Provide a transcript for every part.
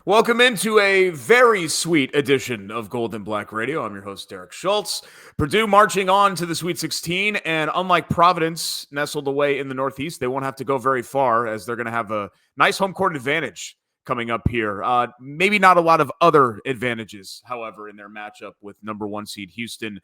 Welcome into a very sweet edition of Golden Black Radio. I'm your host, Derek Schultz. Purdue marching on to the Sweet 16, and unlike Providence, nestled away in the Northeast, they won't have to go very far as they're going to have a nice home court advantage coming up here. Maybe not a lot of other advantages, however, in their matchup with number one seed Houston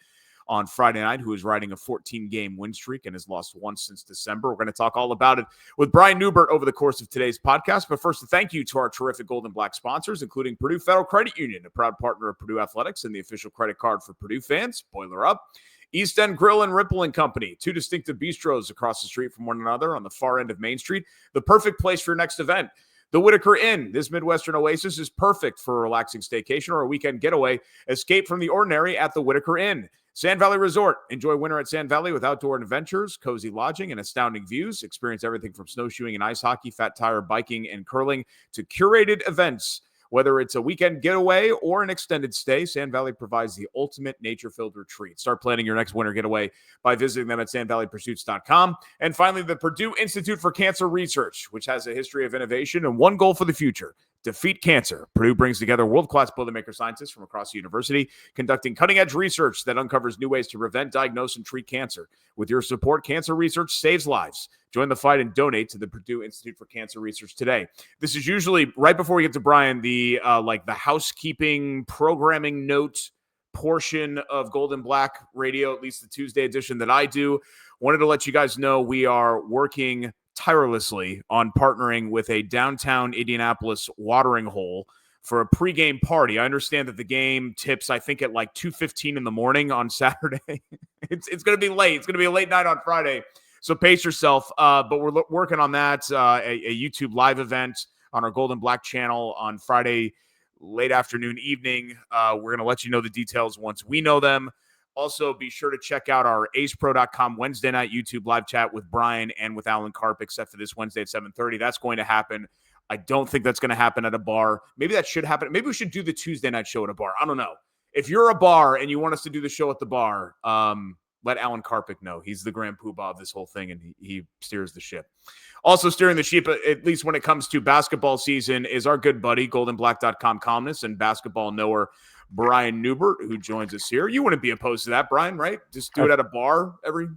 on Friday night, who is riding a 14-game win streak and has lost once since December. We're going to talk all about it with Brian Neubert over the course of today's podcast. But first, a thank you to our terrific Gold and Black sponsors, including Purdue Federal Credit Union, a proud partner of Purdue Athletics and the official credit card for Purdue fans. Boiler up. East End Grill and Ripple and Company, two distinctive bistros across the street from one another on the far end of Main Street. The perfect place for your next event. The Whitaker Inn, this Midwestern oasis, is perfect for a relaxing staycation or a weekend getaway. Escape from the ordinary at the Whitaker Inn. Sand Valley Resort. Enjoy winter at Sand Valley with outdoor adventures, cozy lodging, and astounding views. Experience everything from snowshoeing and ice hockey, fat tire biking, and curling to curated events. Whether it's a weekend getaway or an extended stay, Sand Valley provides the ultimate nature-filled retreat. Start planning your next winter getaway by visiting them at sandvalleypursuits.com. And finally, the Purdue Institute for Cancer Research, which has a history of innovation and one goal for the future: defeat cancer. Purdue brings together world-class Boilermaker scientists from across the university, conducting cutting-edge research that uncovers new ways to prevent, diagnose, and treat cancer. With your support, cancer research saves lives. Join the fight and donate to the Purdue Institute for Cancer Research today. This is usually, right before we get to Brian, the housekeeping programming note portion of Golden Black Radio, at least the Tuesday edition that I do. Wanted to let you guys know we are working tirelessly on partnering with a downtown Indianapolis watering hole for a pregame party. I understand that the game tips, I think, at like 2:15 in the morning on Saturday. It's going to be late. It's going to be a late night on Friday. So pace yourself. But we're working on that, a YouTube live event on our Golden Black channel on Friday, late afternoon, evening. We're going to let you know the details once we know them. Also, be sure to check out our acepro.com Wednesday night YouTube live chat with Brian and with Alan Karp, except for this Wednesday at 7:30. That's going to happen. I don't think that's going to happen at a bar. Maybe that should happen. Maybe we should do the Tuesday night show at a bar. I don't know. If you're a bar and you want us to do the show at the bar, let Alan Karpick know. He's the grand poobah of this whole thing, and he steers the ship. Also steering the ship, at least when it comes to basketball season, is our good buddy, goldenblack.com columnist and basketball knower Brian Neubert, who joins us here. You wouldn't be opposed to that, Brian, right? Just do it at a bar every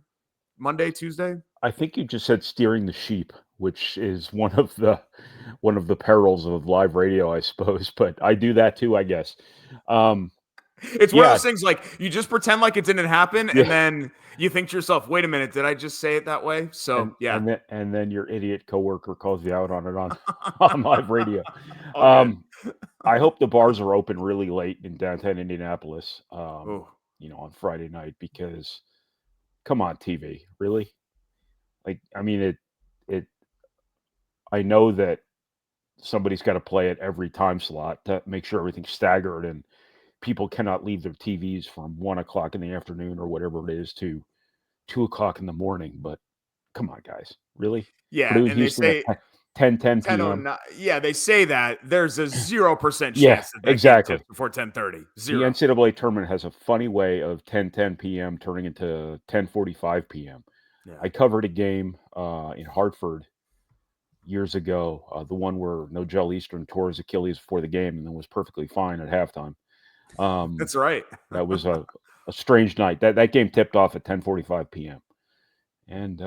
Monday, Tuesday? I think you just said steering the sheep, which is one of the perils of live radio, I suppose. But I do that too, I guess. It's one of those things like you just pretend like it didn't happen, and then you think to yourself, wait a minute, did I just say it that way? So, And then your idiot coworker calls you out on it on live radio. I hope the bars are open really late in downtown Indianapolis, on Friday night, because come on, TV, really? Like, I mean, I know that somebody's got to play at every time slot to make sure everything's staggered and people cannot leave their TVs from 1 o'clock in the afternoon or whatever it is to 2 o'clock in the morning. But come on, guys, really? Yeah, Purdue, and Houston they say 10 p.m. Yeah, they say that there's a 0% chance that exactly before 10:30. The NCAA tournament has a funny way of 10 p.m. turning into 10:45 p.m. Yeah. I covered a game in Hartford years ago, the one where Nogel Eastern tore his Achilles before the game and then was perfectly fine at halftime. That's right. That was a strange night. That game tipped off at 10:45 p.m. And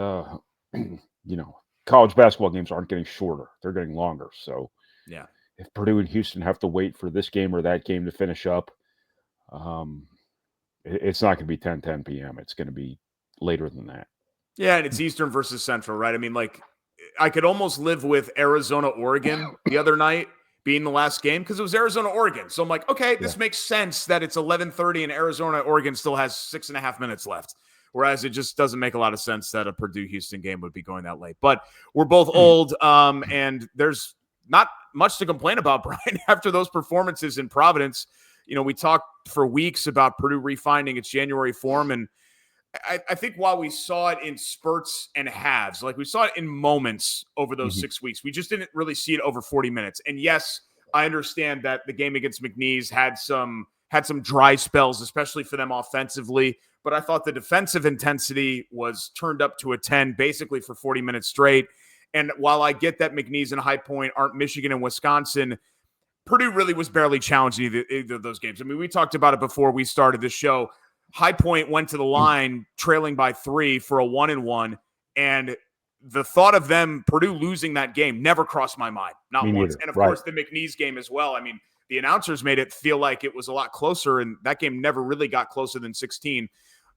college basketball games aren't getting shorter; they're getting longer. So, yeah, if Purdue and Houston have to wait for this game or that game to finish up, it's not going to be 10 p.m. It's going to be later than that. Yeah, and it's Eastern versus Central, right? I mean, like, I could almost live with Arizona, Oregon the other night being the last game because it was Arizona, Oregon. So I'm like, okay, this makes sense that it's 11:30 and Arizona, Oregon still has 6.5 minutes left. Whereas it just doesn't make a lot of sense that a Purdue-Houston game would be going that late. But we're both old, and there's not much to complain about, Brian, after those performances in Providence. We talked for weeks about Purdue refining its January form, and I think while we saw it in spurts and halves, like we saw it in moments over those 6 weeks, we just didn't really see it over 40 minutes. And yes, I understand that the game against McNeese had some dry spells, especially for them offensively. But I thought the defensive intensity was turned up to a 10 basically for 40 minutes straight. And while I get that McNeese and High Point aren't Michigan and Wisconsin, Purdue really was barely challenging either of those games. I mean, we talked about it before we started the show. High Point went to the line trailing by 3 for a 1-1, and the thought of Purdue losing that game never crossed my mind, not once. And of course, the McNeese game as well. I mean, the announcers made it feel like it was a lot closer, and that game never really got closer than 16.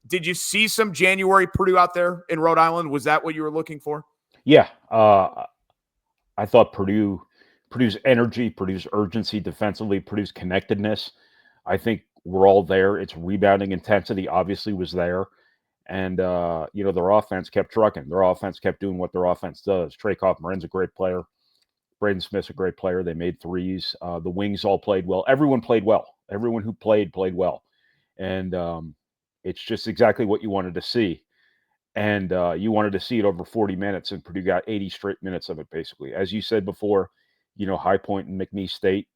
Did you see some January Purdue out there in Rhode Island? Was that what you were looking for? Yeah. I thought Purdue's energy, Purdue's urgency defensively, Purdue's connectedness, I think we're all there. Its rebounding intensity obviously was there. And, their offense kept trucking. Their offense kept doing what their offense does. Trey Kaufman-Ren's a great player. Braden Smith's a great player. They made threes. The wings all played well. Everyone played well. Everyone who played well. And it's just exactly what you wanted to see. And you wanted to see it over 40 minutes, and Purdue got 80 straight minutes of it, basically. As you said before, High Point and McNeese State,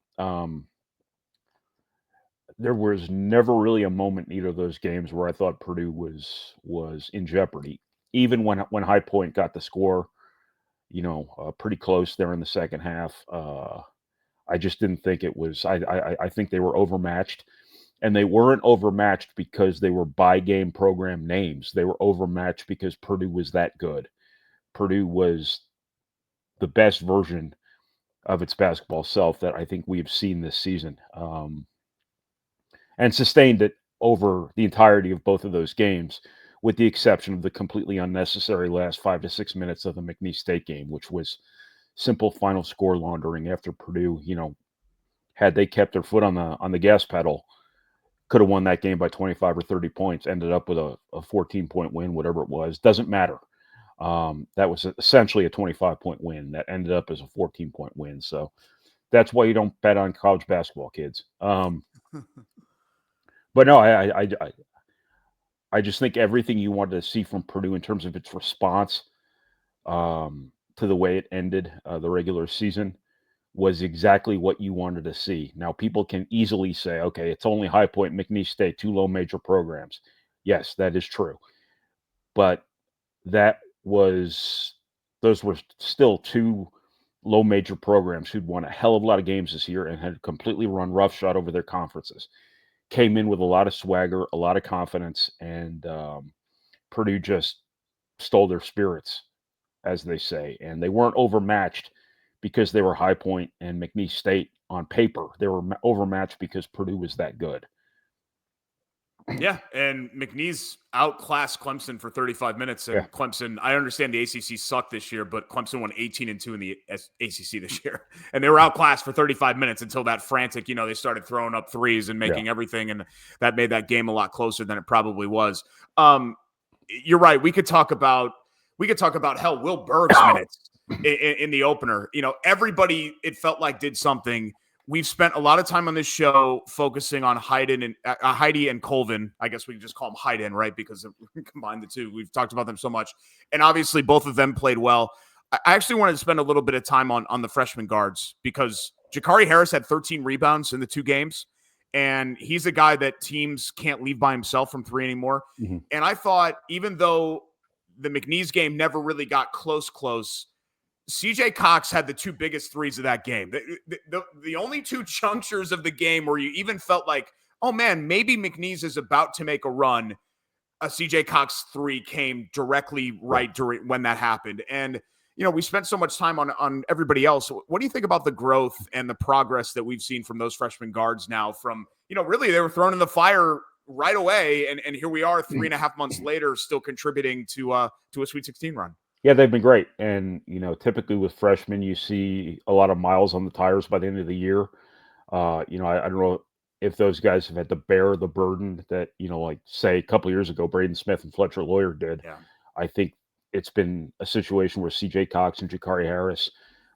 there was never really a moment in either of those games where I thought Purdue was in jeopardy. Even when High Point got the score, pretty close there in the second half, I just didn't think it was. I think they were overmatched. And they weren't overmatched because they were by-game program names. They were overmatched because Purdue was that good. Purdue was the best version of its basketball self that I think we've seen this season, and sustained it over the entirety of both of those games, with the exception of the completely unnecessary last 5 to 6 minutes of the McNeese State game, which was simple final score laundering after Purdue, had they kept their foot on the gas pedal, could have won that game by 25 or 30 points, ended up with a 14-point win, whatever it was. Doesn't matter. That was essentially a 25-point win that ended up as a 14-point win. So that's why you don't bet on college basketball, kids. But no, I just think everything you wanted to see from Purdue in terms of its response to the way it ended the regular season was exactly what you wanted to see. Now, people can easily say, okay, it's only High Point, McNeese State, 2 low major programs. Yes, that is true. But those were still 2 low major programs who'd won a hell of a lot of games this year and had completely run roughshod over their conferences. Came in with a lot of swagger, a lot of confidence, and Purdue just stole their spirits, as they say. And they weren't overmatched because they were High Point and McNeese State on paper. They were overmatched because Purdue was that good. Yeah, and McNeese outclassed Clemson for 35 minutes. And Clemson, I understand the ACC sucked this year, but Clemson won 18-2 in the ACC this year. And they were outclassed for 35 minutes until that frantic, they started throwing up threes and making everything. And that made that game a lot closer than it probably was. You're right. We could talk about hell, Will Berg's minutes in the opener. Everybody, it felt like, did something. We've spent a lot of time on this show focusing on Heidi and Colvin. I guess we can just call them Heiden, right? Because we combined the two. We've talked about them so much. And obviously both of them played well. I actually wanted to spend a little bit of time on the freshman guards, because Jakari Harris had 13 rebounds in the 2 games. And he's a guy that teams can't leave by himself from 3 anymore. Mm-hmm. And I thought, even though the McNeese game never really got close, CJ Cox had the 2 biggest threes of that game. The only 2 junctures of the game where you even felt like, oh man, maybe McNeese is about to make a run. A CJ Cox 3 came directly right during when that happened. And, we spent so much time on everybody else. What do you think about the growth and the progress that we've seen from those freshman guards now? From, really they were thrown in the fire right away. And here we are 3.5 months later, still contributing to a Sweet 16 run. Yeah, they've been great. And, typically with freshmen, you see a lot of miles on the tires by the end of the year. I don't know if those guys have had to bear the burden that, like, say, a couple of years ago, Braden Smith and Fletcher Lawyer did. Yeah. I think it's been a situation where CJ Cox and Jakari Harris,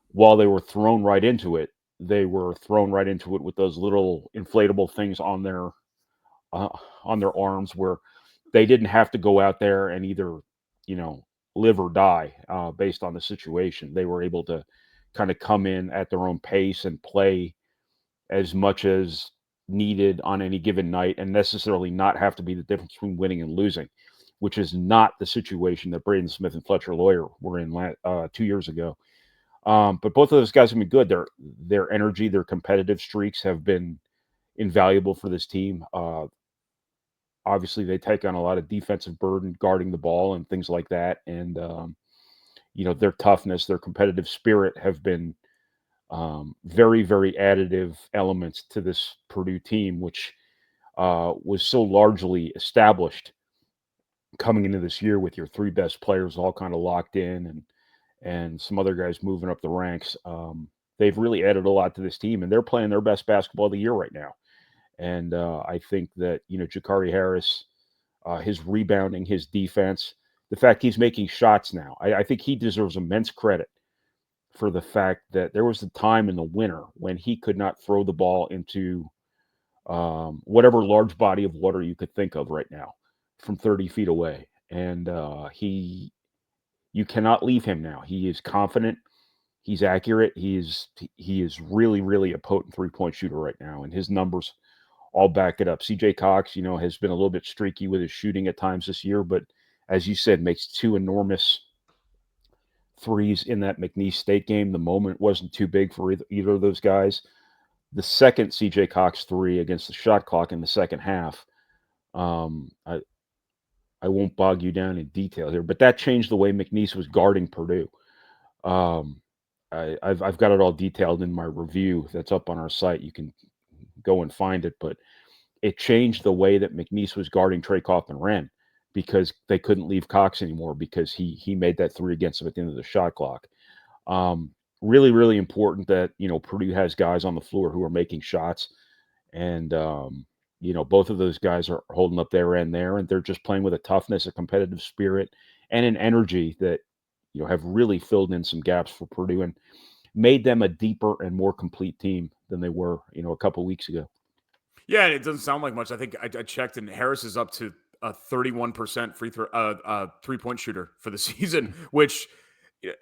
while they were thrown right into it, with those little inflatable things on their arms, where they didn't have to go out there and either, live or die based on the situation. They were able to kind of come in at their own pace and play as much as needed on any given night, and necessarily not have to be the difference between winning and losing, which is not the situation that Braden Smith and Fletcher Lawyer were in 2 years ago. But both of those guys have been good. Their energy, their competitive streaks have been invaluable for this team. Obviously, they take on a lot of defensive burden guarding the ball and things like that. And, their toughness, their competitive spirit have been very, very additive elements to this Purdue team, which was so largely established coming into this year with your three best players all kind of locked in and some other guys moving up the ranks. They've really added a lot to this team, and they're playing their best basketball of the year right now. And I think that, Jakari Harris, his rebounding, his defense, the fact he's making shots now, I think he deserves immense credit for the fact that there was a time in the winter when he could not throw the ball into whatever large body of water you could think of right now from 30 feet away. And you cannot leave him now. He is confident. He's accurate. He is really, really a potent 3-point shooter right now, and his numbers all back it up. CJ Cox, has been a little bit streaky with his shooting at times this year, but as you said, makes two enormous threes in that McNeese State game. The moment wasn't too big for either of those guys. The second CJ Cox three against the shot clock in the second half, I won't bog you down in detail here, but that changed the way McNeese was guarding Purdue. I've got it all detailed in my review that's up on our site. You can go and find it, but it changed the way that McNeese was guarding Trey Kaufman-Renn because they couldn't leave Cox anymore because he made that three against them at the end of the shot clock. Really, really important that, Purdue has guys on the floor who are making shots, and both of those guys are holding up their end there, and they're just playing with a toughness, a competitive spirit, and an energy that, have really filled in some gaps for Purdue and made them a deeper and more complete team than they were, a couple of weeks ago. Yeah, and it doesn't sound like much. I think I checked, and Harris is up to a 31% free throw 3-point shooter for the season, which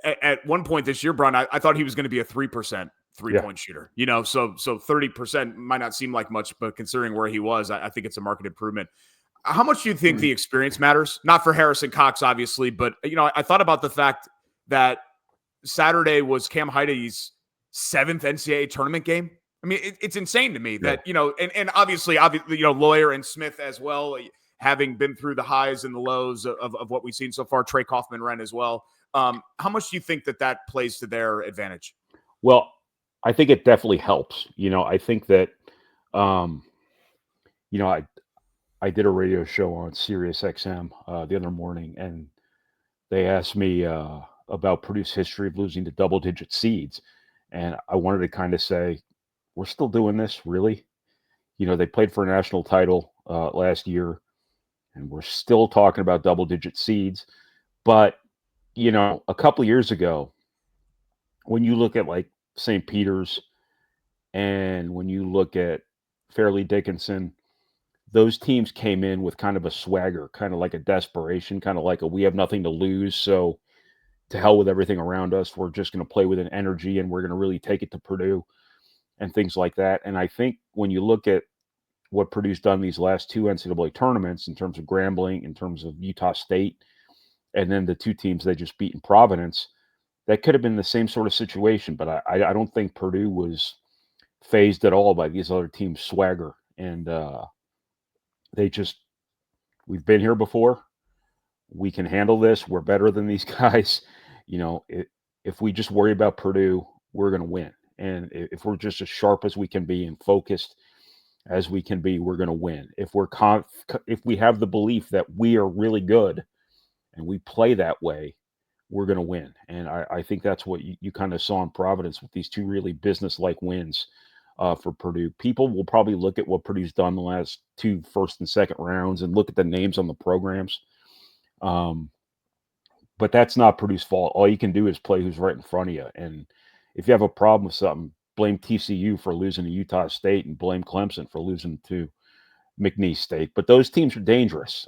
at one point this year, Brian, I thought he was going to be a 3% 3-point shooter. So 30% might not seem like much, but considering where he was, I think it's a market improvement. How much do you think the experience matters? Not for Harrison Cox, obviously, but I thought about the fact that Saturday was Cam Heide's 7th NCAA tournament game. I mean, it's insane to me that, and obviously, Lawyer and Smith as well, having been through the highs and the lows of what we've seen so far, Trey Kaufman-Renn as well. How much do you think that plays to their advantage? Well, I think it definitely helps. I think that, I did a radio show on Sirius XM the other morning, and they asked me about Purdue's history of losing to double-digit seeds. And I wanted to kind of say, we're still doing this, really? They played for a national title last year, and we're still talking about double-digit seeds. But, a couple of years ago, when you look at, like, St. Peter's and when you look at Fairleigh Dickinson, those teams came in with kind of a swagger, kind of like a desperation, kind of like we have nothing to lose, so to hell with everything around us. We're just going to play with an energy, and we're going to really take it to Purdue and things like that. And I think when you look at what Purdue's done these last two NCAA tournaments in terms of Grambling, in terms of Utah State, and then the two teams they just beat in Providence, that could have been the same sort of situation. But I don't think Purdue was fazed at all by these other teams' swagger. And we've been here before. We can handle this. We're better than these guys. If we just worry about Purdue, we're going to win. And if we're just as sharp as we can be and focused as we can be, we're going to win. If we have the belief that we are really good and we play that way, we're going to win. And I think that's what you kind of saw in Providence with these two really business-like wins for Purdue. People will probably look at what Purdue's done the last two first and second rounds and look at the names on the programs. But that's not Purdue's fault. All you can do is play who's right in front of you. And if you have a problem with something, blame TCU for losing to Utah State and blame Clemson for losing to McNeese State. But those teams are dangerous.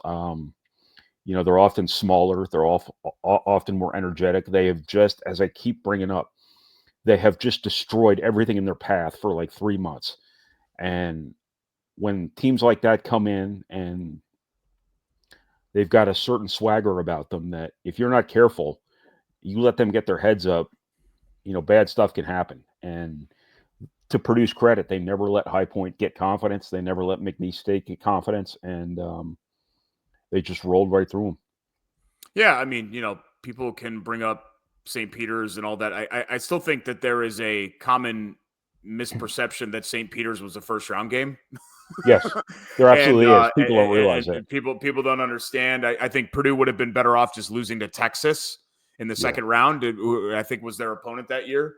They're often smaller. They're often more energetic. They have just, as I keep bringing up, they have just destroyed everything in their path for like 3 months. And when teams like that come in and they've got a certain swagger about them that if you're not careful, you let them get their heads up, bad stuff can happen. And to Purdue's credit, they never let High Point get confidence. They never let McNeese State get confidence, and they just rolled right through them. Yeah, I mean, people can bring up St. Peter's and all that. I still think that there is a common misperception that St. Peter's was a first-round game. Yes, there absolutely is. People don't realize and that. People don't understand. I think Purdue would have been better off just losing to Texas in the second round, who I think was their opponent that year,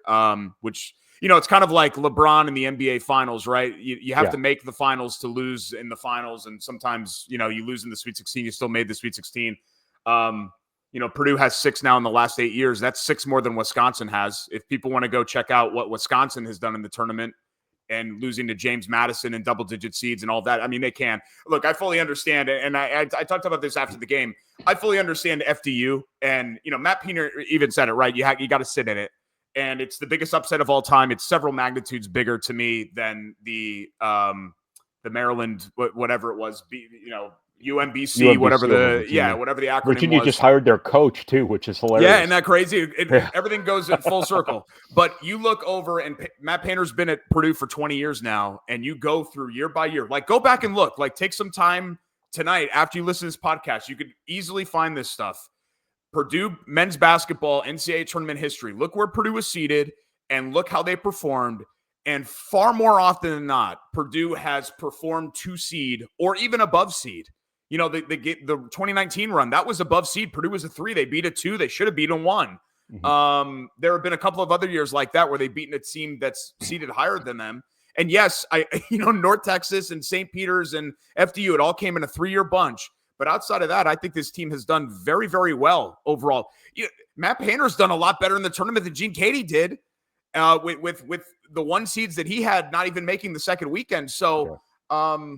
which – it's kind of like LeBron in the NBA finals, right? You have to make the finals to lose in the finals. And sometimes, you lose in the Sweet 16, you still made the Sweet 16. Purdue has 6 now in the last 8 years. That's 6 more than Wisconsin has. If people want to go check out what Wisconsin has done in the tournament and losing to James Madison and double-digit seeds and all that, I mean, they can. Look, I fully understand, and I talked about this after the game. I fully understand FDU, and, Matt Piener even said it, right? You got to sit in it. And it's the biggest upset of all time. It's several magnitudes bigger to me than the Maryland, whatever it was, UMBC, whatever whatever the acronym Virginia was. just hired their coach too, which is hilarious. Yeah, isn't that crazy? Everything goes in full circle. But you look over, and Matt Painter's been at Purdue for 20 years now, and you go through year by year. Like, go back and look. Like, take some time tonight after you listen to this podcast. You could easily find this stuff. Purdue men's basketball NCAA tournament history. Look where Purdue was seated and look how they performed. And far more often than not, Purdue has performed 2 seed or even above seed. The 2019 run, that was above seed. Purdue was a 3. They beat a 2. They should have beaten 1. Mm-hmm. There have been a couple of other years like that where they've beaten a team that's seated higher than them. And yes, North Texas and St. Peter's and FDU, it all came in a 3-year bunch. But outside of that, I think this team has done very, very well overall. Matt Painter's done a lot better in the tournament than Gene Cady did with the 1 seeds that he had not even making the second weekend. So, I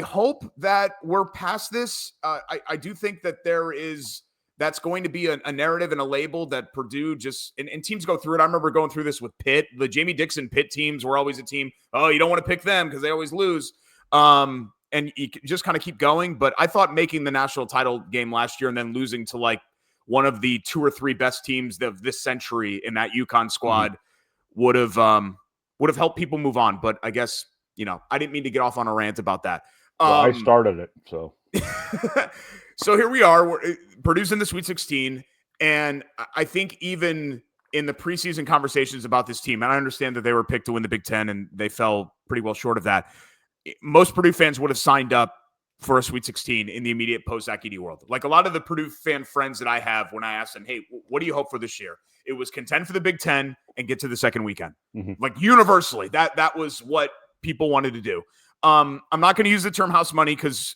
hope that we're past this. I do think that that's going to be a narrative and a label that Purdue just and teams go through it. I remember going through this with Pitt. The Jamie Dixon Pitt teams were always a team. Oh, you don't want to pick them because they always lose. And you just kind of keep going. But I thought making the national title game last year and then losing to like one of the 2 or 3 best teams of this century in that UConn squad would have helped people move on. But I guess, I didn't mean to get off on a rant about that. I started it, so. So here we are. Purdue's in the Sweet 16. And I think even in the preseason conversations about this team, and I understand that they were picked to win the Big Ten and they fell pretty well short of that. Most Purdue fans would have signed up for a Sweet 16 in the immediate post-Zach Edey world. Like a lot of the Purdue fan friends that I have, when I asked them, hey, what do you hope for this year? It was contend for the Big Ten and get to the second weekend. Mm-hmm. Like universally, that was what people wanted to do. I'm not going to use the term house money because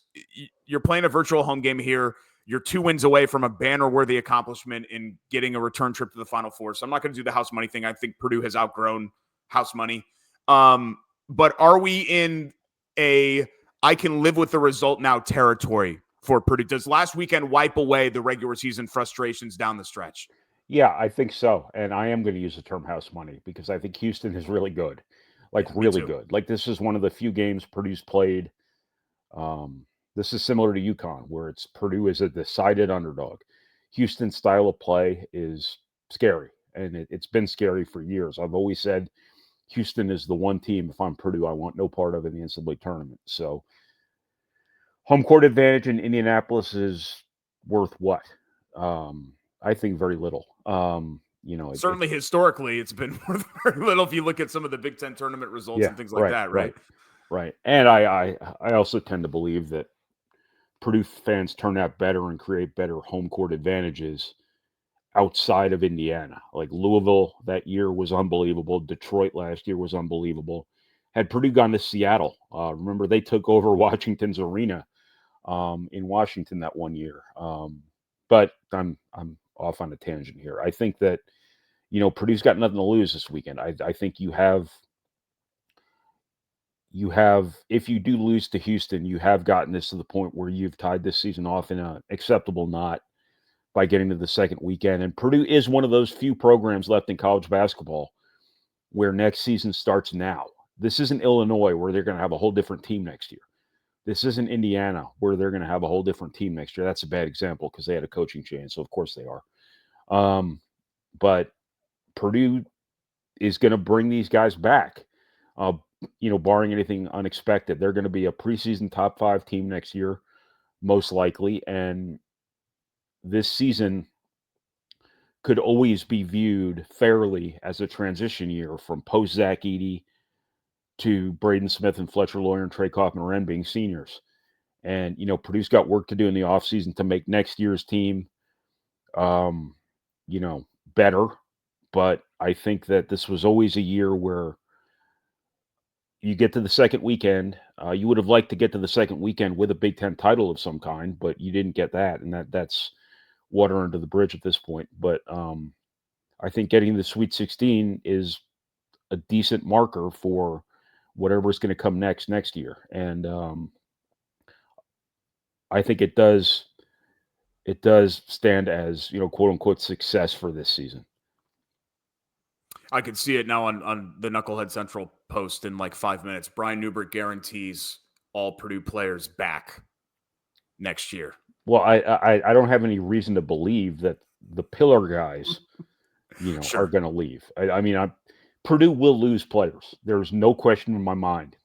you're playing a virtual home game here. You're 2 wins away from a banner-worthy accomplishment in getting a return trip to the Final Four. So I'm not going to do the house money thing. I think Purdue has outgrown house money. But are we in I can live with the result now territory for Purdue? Does last weekend wipe away the regular season frustrations down the stretch? Yeah, I think so. And I am going to use the term house money because I think Houston is really good. Like really good. Like this is one of the few games Purdue's played. This is similar to UConn where it's Purdue is a decided underdog. Houston's style of play is scary. And it's been scary for years. I've always said Houston is the one team, if I'm Purdue, I want no part of in the NCAA tournament. So home court advantage in Indianapolis is worth what? I think very little. Certainly historically, it's been worth very little if you look at some of the Big Ten tournament results and things like that, right? Right. And I also tend to believe that Purdue fans turn out better and create better home court advantages outside of Indiana. Like Louisville that year was unbelievable. Detroit last year was unbelievable. Had Purdue gone to Seattle, remember they took over Washington's arena in Washington that one year. But I'm off on a tangent here. I think that, Purdue's got nothing to lose this weekend. I think you have, if you do lose to Houston, you have gotten this to the point where you've tied this season off in an acceptable knot by getting to the second weekend. And Purdue is one of those few programs left in college basketball where next season starts now. This isn't Illinois where they're going to have a whole different team next year. This isn't Indiana where they're going to have a whole different team next year. That's a bad example because they had a coaching change, so of course they are. but Purdue is going to bring these guys back. Barring anything unexpected, they're going to be a preseason top 5 team next year, most likely. And this season could always be viewed fairly as a transition year from post Zach-Edey to Braden Smith and Fletcher Lawyer and Trey Kaufman-Wren being seniors. And, Purdue's got work to do in the offseason to make next year's team, better. But I think that this was always a year where you get to the second weekend. You would have liked to get to the second weekend with a Big Ten title of some kind, but you didn't get that. And that's water under the bridge at this point. But I think getting the Sweet 16 is a decent marker for whatever's going to come next year. And I think it does stand as, quote unquote success for this season. I can see it now on the Knucklehead Central post in like 5 minutes. Brian Neubert guarantees all Purdue players back next year. Well, I don't have any reason to believe that the pillar guys, Sure. are going to leave. Purdue will lose players. There's no question in my mind.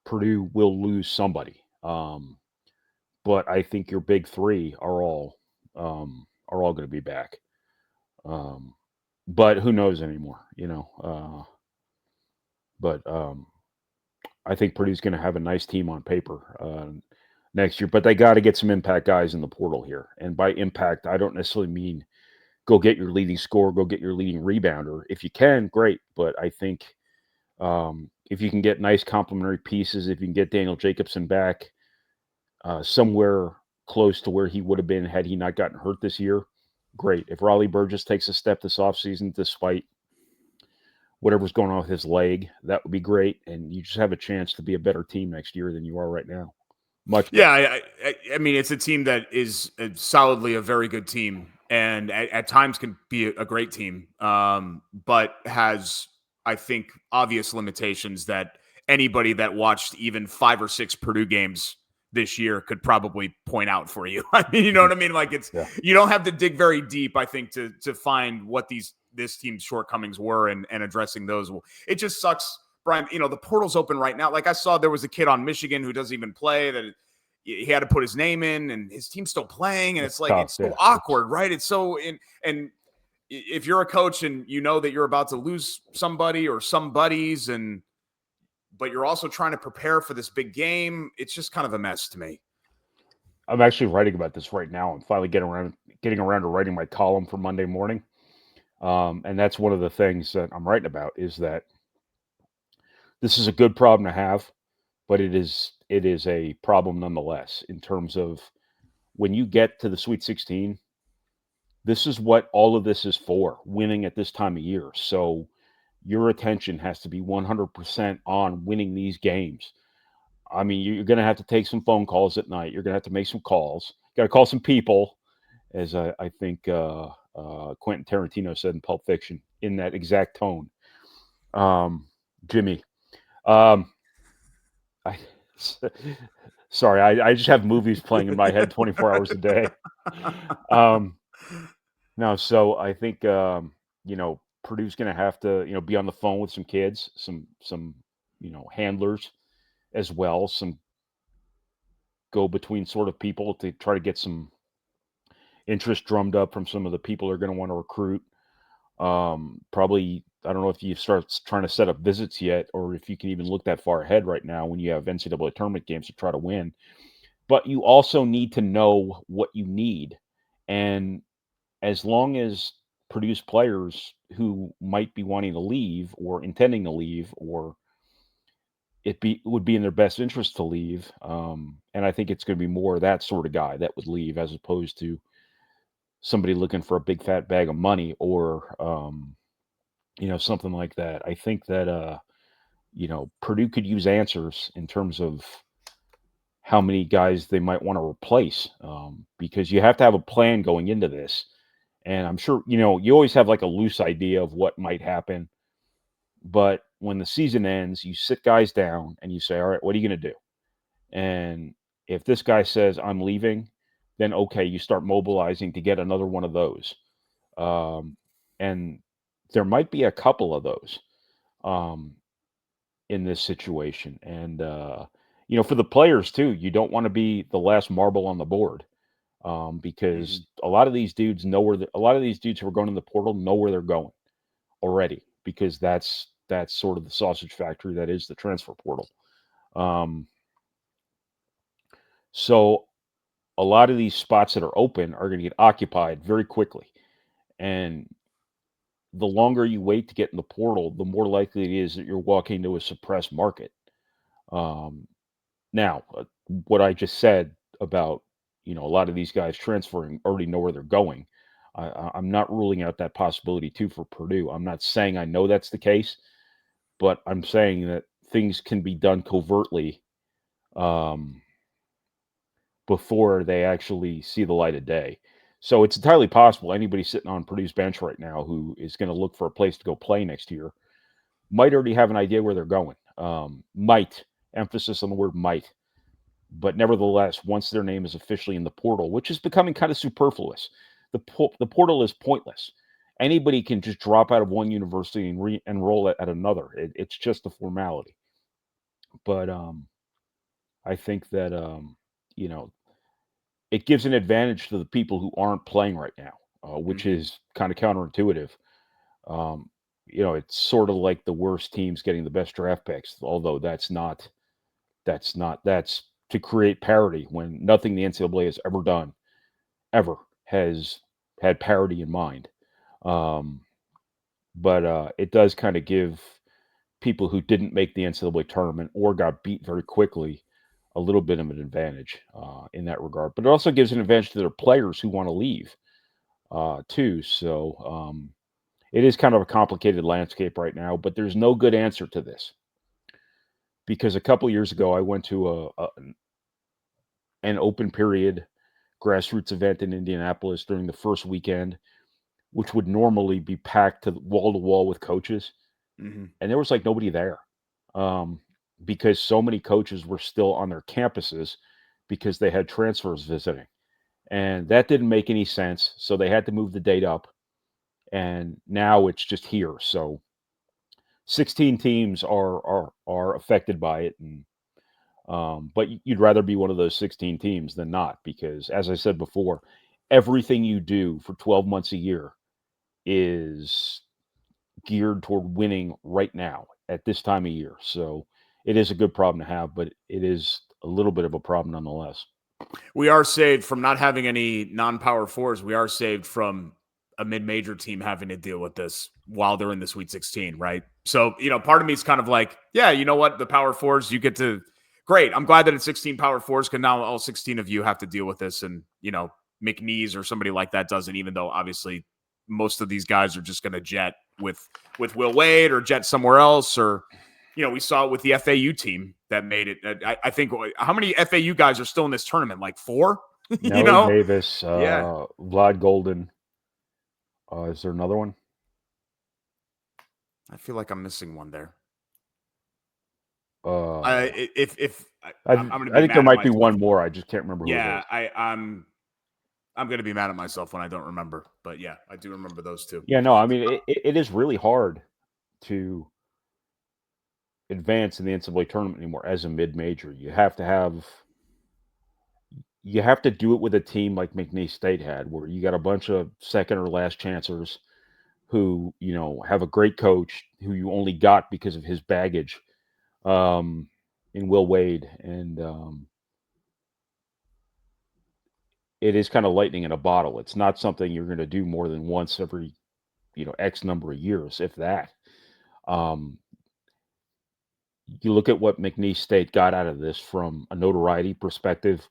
Purdue will lose somebody. But I think your big three are all going to be back. But who knows anymore, But I think Purdue's going to have a nice team on paper next year. But they got to get some impact guys in the portal here. And by impact, I don't necessarily mean go get your leading scorer, go get your leading rebounder. If you can, great. But I think if you can get nice complementary pieces, if you can get Daniel Jacobson back somewhere close to where he would have been had he not gotten hurt this year, great. If Raleigh Burgess takes a step this offseason despite whatever's going on with his leg, that would be great. And you just have a chance to be a better team next year than you are right now. Much better. Yeah, I mean, it's a team that is solidly a very good team and at times can be a great team, but has, I think, obvious limitations that anybody that watched even 5 or 6 Purdue games this year could probably point out for you. I mean, you know what I mean? Like you don't have to dig very deep, I think, to find what this team's shortcomings were and addressing those. It just sucks, Brian. The portal's open right now. Like I saw there was a kid on Michigan who doesn't even play that he had to put his name in and his team's still playing. And it's like, it's so awkward, right? It's so and if you're a coach and you know that you're about to lose somebody or some buddies but you're also trying to prepare for this big game, it's just kind of a mess to me. I'm actually writing about this right now. I'm finally getting around to writing my column for Monday morning. And that's one of the things that I'm writing about is that this is a good problem to have, but it is a problem nonetheless in terms of when you get to the Sweet 16, this is what all of this is for, winning at this time of year. So your attention has to be 100% on winning these games. I mean, you're going to have to take some phone calls at night. You're going to have to make some calls. Got to call some people, as I think Quentin Tarantino said in Pulp Fiction, in that exact tone. Jimmy. Sorry, I just have movies playing in my head 24 hours a day. No, so I think, Purdue's going to have to, be on the phone with some kids, some handlers as well, some go-between sort of people to try to get some interest drummed up from some of the people who are going to want to recruit. Probably, I don't know if you start trying to set up visits yet, or if you can even look that far ahead right now when you have NCAA tournament games to try to win. But you also need to know what you need. And as long as Purdue's players who might be wanting to leave or intending to leave, or it would be in their best interest to leave. And I think it's going to be more of that sort of guy that would leave as opposed to somebody looking for a big fat bag of money or, something like that. I think that, Purdue could use answers in terms of how many guys they might want to replace, because you have to have a plan going into this. And I'm sure, you always have like a loose idea of what might happen. But when the season ends, you sit guys down and you say, all right, what are you going to do? And if this guy says, I'm leaving, then okay, you start mobilizing to get another one of those. And there might be a couple of those in this situation. And, for the players too, you don't want to be the last marble on the board because a lot of these dudes know a lot of these dudes who are going in the portal know where they're going already because that's sort of the sausage factory that is the transfer portal. So a lot of these spots that are open are going to get occupied very quickly. And the longer you wait to get in the portal, the more likely it is that you're walking into a suppressed market. Now, what I just said about, a lot of these guys transferring already know where they're going. I'm not ruling out that possibility too for Purdue. I'm not saying I know that's the case, but I'm saying that things can be done covertly before they actually see the light of day. So it's entirely possible anybody sitting on Purdue's bench right now who is going to look for a place to go play next year might already have an idea where they're going. Might, emphasis on the word might. But nevertheless, once their name is officially in the portal, which is becoming kind of superfluous, the portal is pointless. Anybody can just drop out of one university and re-enroll at another. It's just a formality. But I think that it gives an advantage to the people who aren't playing right now, which is kind of counterintuitive. It's sort of like the worst teams getting the best draft picks, although that's to create parity when nothing the NCAA has ever done, ever, has had parity in mind. But it does kind of give people who didn't make the NCAA tournament or got beat very quickly a little bit of an advantage in that regard. But it also gives an advantage to their players who want to leave too. So it is kind of a complicated landscape right now, but there's no good answer to this. Because a couple years ago, I went to an open period grassroots event in Indianapolis during the first weekend, which would normally be packed to wall with coaches. And there was like nobody there because so many coaches were still on their campuses because they had transfers visiting. And that didn't make any sense. So they had to move the date up. And now it's just here. So 16 teams are affected by it. And but you'd rather be one of those 16 teams than not, because as I said before, everything you do for 12 months a year is geared toward winning right now at this time of year. So it is a good problem to have, but it is a little bit of a problem nonetheless. We are saved from not having any non-power fours. We are saved from a mid-major team having to deal with this while they're in the Sweet 16, right? So, part of me is kind of like, yeah, you know what? The power fours, you get to, great. I'm glad that it's 16 power fours because now all 16 of you have to deal with this. And, McNeese or somebody like that doesn't, even though obviously most of these guys are just going to jet with Will Wade or jet somewhere else. Or, we saw it with the FAU team that made it. I think, how many FAU guys are still in this tournament? Like 4? Nelly Davis, Yeah. Vlad Golden. Is there another one? I feel like I'm missing one there. I think there might be one more. I just can't remember. Yeah, who it is. I'm going to be mad at myself when I don't remember. But yeah, I do remember those two. Yeah, no, I mean it is really hard to advance in the NCAA tournament anymore as a mid-major. You have to do it with a team like McNeese State had, where you got a bunch of second or last chancers who, have a great coach who you only got because of his baggage in Will Wade. And it is kind of lightning in a bottle. It's not something you're going to do more than once every, X number of years, if that. You look at what McNeese State got out of this from a notoriety perspective,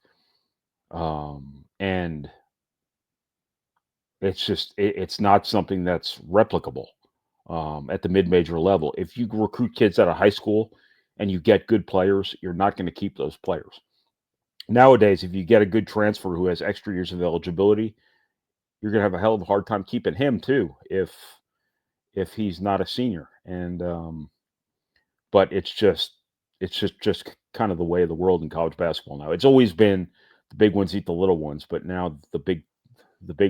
and it's not something that's replicable at the mid-major level. If you recruit kids out of high school and you get good players, you're not going to keep those players. Nowadays, if you get a good transfer who has extra years of eligibility, you're going to have a hell of a hard time keeping him too if he's not a senior. And but it's just kind of the way of the world in college basketball now. It's always been the big ones eat the little ones, but now the big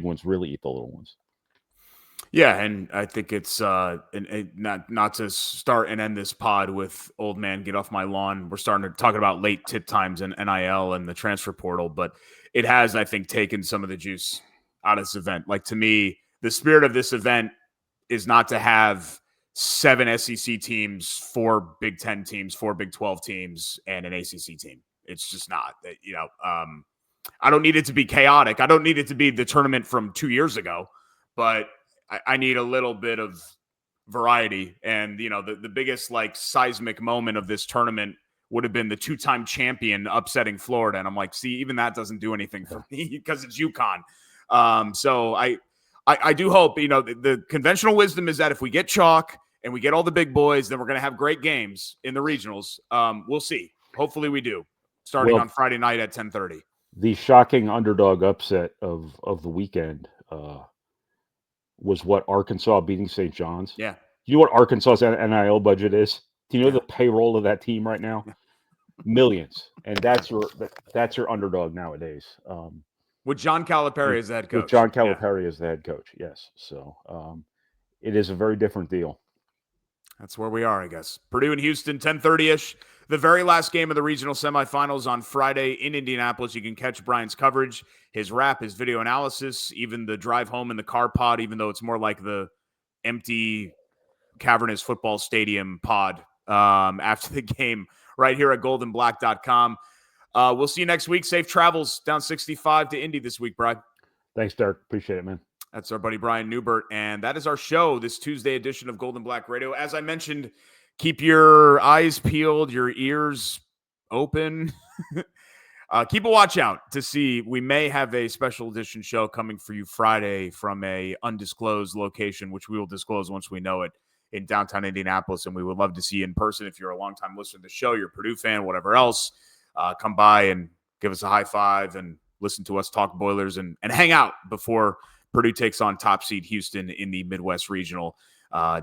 ones really eat the little ones. Yeah, and I think it's not to start and end this pod with old man get off my lawn. We're starting to talk about late tip times and NIL and the transfer portal, but it has, I think, taken some of the juice out of this event. Like, to me, the spirit of this event is not to have 7 SEC teams, 4 Big 10 teams, 4 Big 12 teams, and an ACC team. It's just not. I don't need it to be chaotic. I don't need it to be the tournament from 2 years ago, but I need a little bit of variety. And, the biggest like seismic moment of this tournament would have been the 2-time champion upsetting Florida. And I'm like, see, even that doesn't do anything for me because it's UConn. So I do hope, the conventional wisdom is that if we get chalk and we get all the big boys, then we're going to have great games in the regionals. We'll see. Hopefully we do, starting on Friday night at 10:30. The shocking underdog upset of the weekend was what Arkansas beating St. John's. Yeah. You know what Arkansas's NIL budget is? Do you know the payroll of that team right now? Millions. And that's your underdog nowadays. With John Calipari as the head coach. With John Calipari as the head coach, yes. So it is a very different deal. That's where we are, I guess. Purdue and Houston, 10:30-ish. The very last game of the regional semifinals on Friday in Indianapolis. You can catch Brian's coverage, his wrap, his video analysis, even the drive home in the car pod, even though it's more like the empty, cavernous football stadium pod after the game right here at goldenblack.com. We'll see you next week. Safe travels down 65 to Indy this week, Brian. Thanks, Derek. Appreciate it, man. That's our buddy Brian Neubert, and that is our show, this Tuesday edition of Golden Black Radio. As I mentioned, keep your eyes peeled, your ears open. Keep a watch out to see. We may have a special edition show coming for you Friday from a undisclosed location, which we will disclose once we know it, in downtown Indianapolis, and we would love to see you in person. If you're a longtime listener to the show, you're a Purdue fan, whatever else, come by and give us a high five and listen to us talk Boilers and hang out before Purdue takes on top seed Houston in the Midwest Regional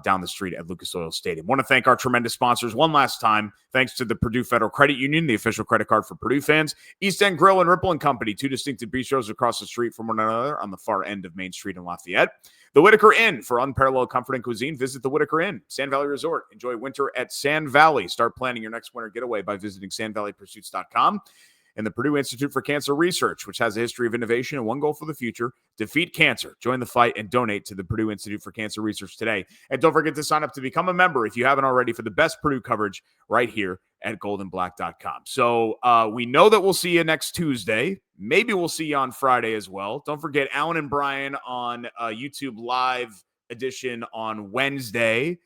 down the street at Lucas Oil Stadium. Want to thank our tremendous sponsors one last time. Thanks to the Purdue Federal Credit Union, the official credit card for Purdue fans. East End Grill and Ripple & Company, 2 distinctive bistros across the street from one another on the far end of Main Street in Lafayette. The Whitaker Inn, for unparalleled comfort and cuisine, visit the Whitaker Inn. Sand Valley Resort, enjoy winter at Sand Valley. Start planning your next winter getaway by visiting sandvalleypursuits.com. And the Purdue Institute for Cancer Research, which has a history of innovation and one goal for the future: defeat cancer. Join the fight and donate to the Purdue Institute for Cancer Research today. And don't forget to sign up to become a member, if you haven't already, for the best Purdue coverage right here at goldenblack.com. So we know that we'll see you next Tuesday. Maybe we'll see you on Friday as well. Don't forget Alan and Brian on YouTube Live edition on Wednesday.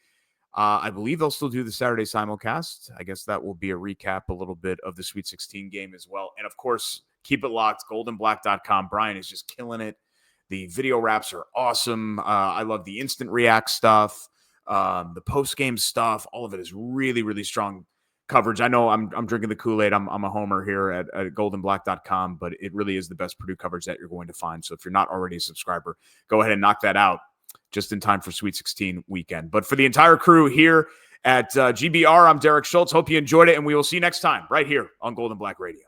I believe they'll still do the Saturday simulcast. I guess that will be a recap a little bit of the Sweet 16 game as well. And, of course, keep it locked, goldenblack.com. Brian is just killing it. The video wraps are awesome. I love the instant react stuff, the post-game stuff. All of it is really, really strong coverage. I know I'm drinking the Kool-Aid. I'm a homer here at goldenblack.com, but it really is the best Purdue coverage that you're going to find. So if you're not already a subscriber, go ahead and knock that out just in time for Sweet 16 weekend. But for the entire crew here at GBR, I'm Derek Schultz. Hope you enjoyed it, and we will see you next time right here on Golden Black Radio.